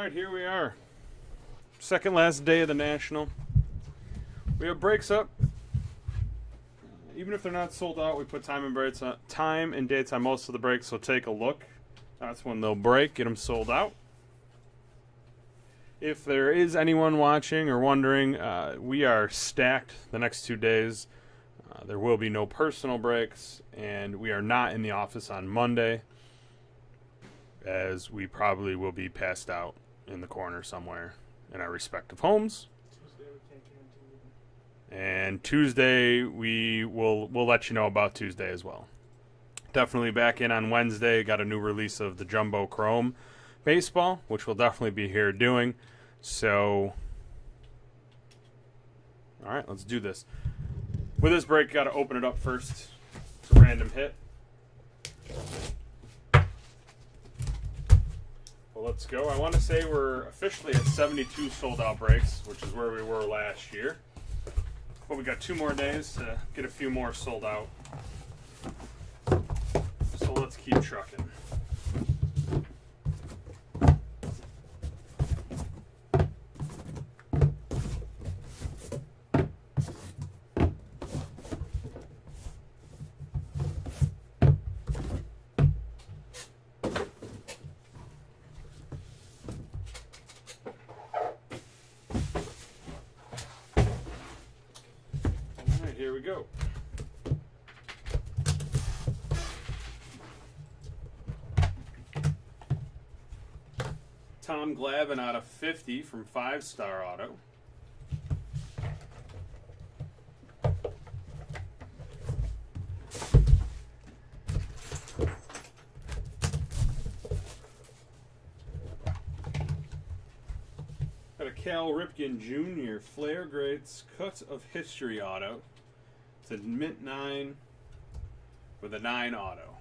Alright, here we are. Second last day of the National. We have breaks up. Even if they're not sold out, we put time and dates on most of the breaks, so take a look. That's when they'll break, get them sold out. If there is anyone watching or wondering, we are stacked the next 2 days. There will be no personal breaks, and we are not in the office on Monday, as we probably will be passed out in the corner somewhere in our respective homes. And Tuesday, we'll let you know about Tuesday as well. Definitely back in on Wednesday. Got a new release of the Jumbo Chrome baseball, which we'll definitely be here doing. So, all right, let's do this. With this break, got to open it up first. It's a random hit. Well, let's go. I want to say we're officially at 72 sold-out breaks, which is where we were last year. But we got 2 more days to get a few more sold out. So let's keep trucking. Here we go. Tom Glavine out of 50 from 5-Star Auto. Got a Cal Ripken Jr. Flair Greats Cut of History Auto. It's a mint 9 with a 9 auto.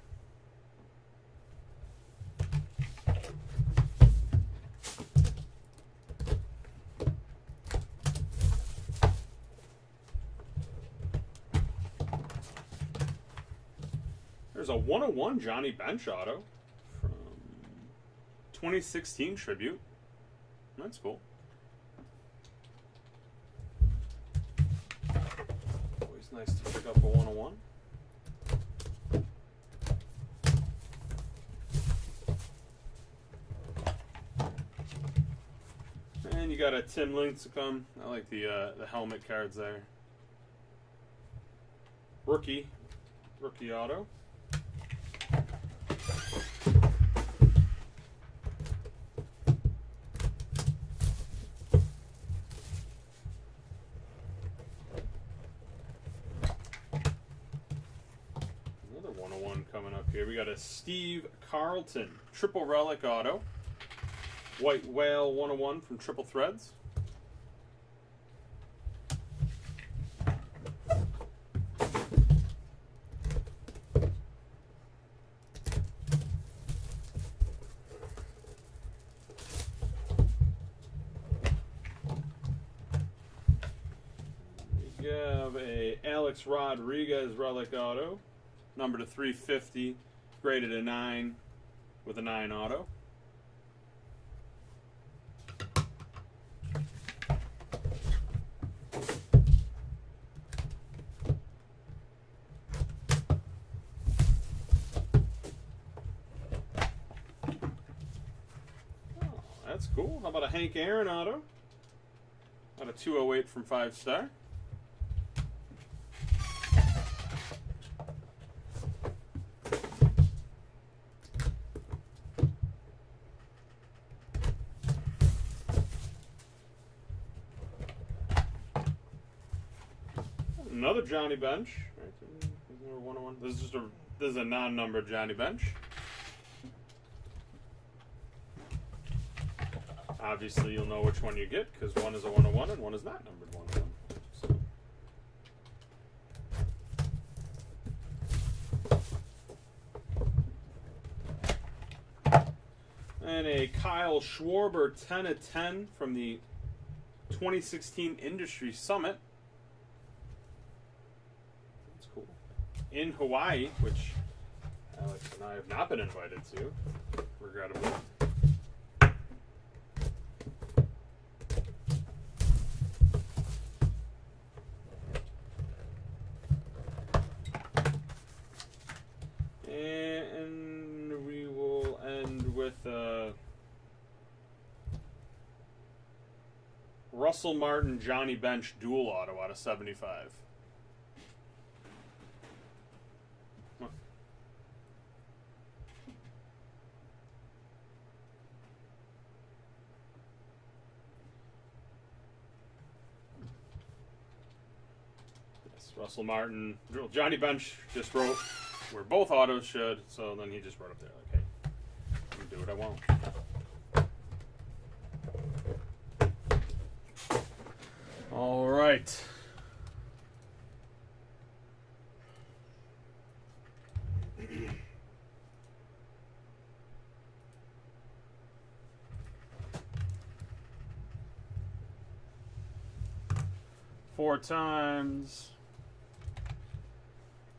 There's a 101 Johnny Bench auto from 2016 Tribute. That's cool. Nice to pick up a 101. And you got a Tim Lincecum. I like the helmet cards there. Rookie auto. Coming up here, we got a Steve Carlton Triple Relic Auto, White Whale 101 from Triple Threads. We have a Alex Rodriguez Relic Auto. Number to 350, graded a 9 with a 9 auto. Oh, that's cool. How about a Hank Aaron auto? Got a 208 from 5-Star. Another Johnny Bench. Right, number 101. This is a non-numbered Johnny Bench. Obviously, you'll know which one you get because one is a 101 and one is not numbered 101. And a Kyle Schwarber 10 of 10 from the 2016 Industry Summit. In Hawaii, which Alex and I have not been invited to, regrettably. Russell Martin, Johnny Bench dual auto out of 75. What? Yes, Russell Martin. Johnny Bench just wrote where both autos should, so then he just wrote up there, like, hey, I'm gonna do what I want. All right. Four times.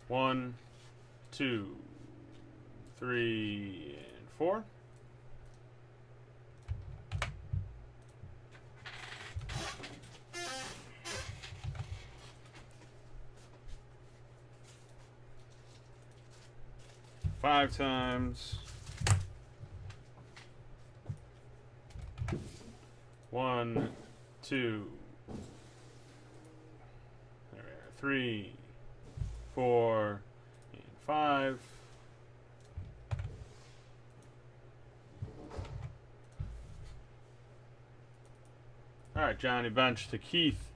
1, 2, 3, and 4. Five times. 1, 2, 3, 4, and 5. All right, Johnny Bench to Keith,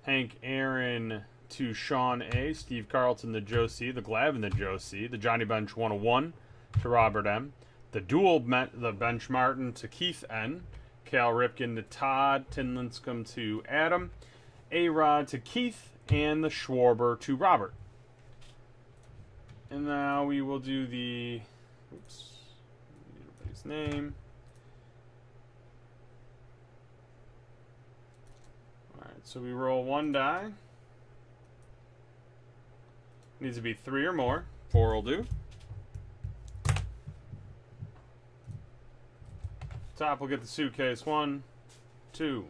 Hank Aaron to Sean A, Steve Carlton to Joe C, the Glavin to Joe C, the Johnny Bench 101 to Robert M, the dual the Bench Martin to Keith N, Cal Ripken to Todd, Tin Lincecum to Adam, A-Rod to Keith, and the Schwarber to Robert. And now we will do the, oops, everybody's name. Alright, so we roll one die. Needs to be 3 or more. 4 will do. Top will get the suitcase. 1, 2,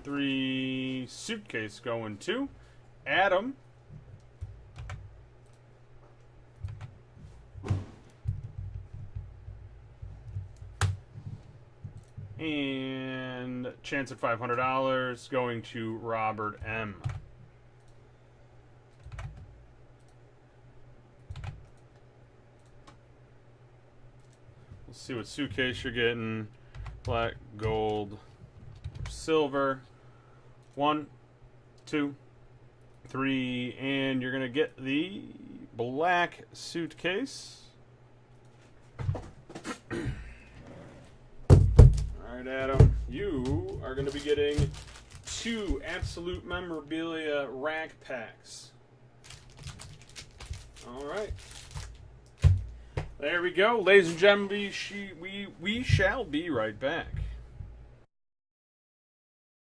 3. Suitcase going 2. Adam. And chance at $500 going to Robert M. We'll see what suitcase you're getting. Black, gold, silver. 1, 2, 3, and you're going to get the black suitcase. All right, Adam, you are going to be getting 2 absolute memorabilia rack packs. All right. There we go. Ladies and gentlemen, we shall be right back.